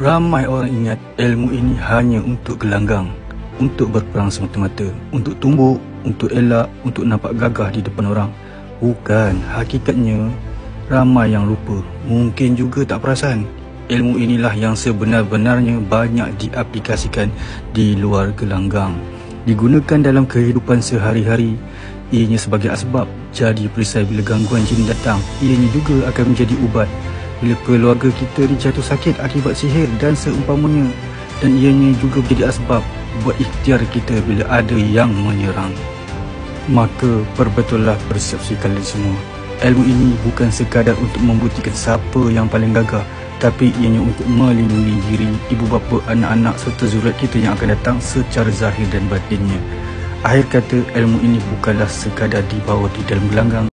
Ramai orang ingat ilmu ini hanya untuk gelanggang, untuk berperang semata-mata, untuk tumbuk, untuk elak, untuk nampak gagah di depan orang. Bukan, hakikatnya ramai yang lupa, mungkin juga tak perasan. Ilmu inilah yang sebenar-benarnya banyak diaplikasikan di luar gelanggang, digunakan dalam kehidupan sehari-hari. Ianya sebagai asbab jadi perisai bila gangguan jin datang. Ianya juga akan menjadi ubat bila keluarga kita dijatuh sakit akibat sihir dan seumpamanya. Dan ianya juga menjadi asbab buat ikhtiar kita bila ada yang menyerang. Maka perbetullah persepsi kalian semua. Ilmu ini bukan sekadar untuk membuktikan siapa yang paling gagah, tapi ianya untuk melindungi diri, ibu bapa, anak-anak serta zuriat kita yang akan datang secara zahir dan batinnya. Akhir kata, ilmu ini bukanlah sekadar dibawa di dalam gelanggang,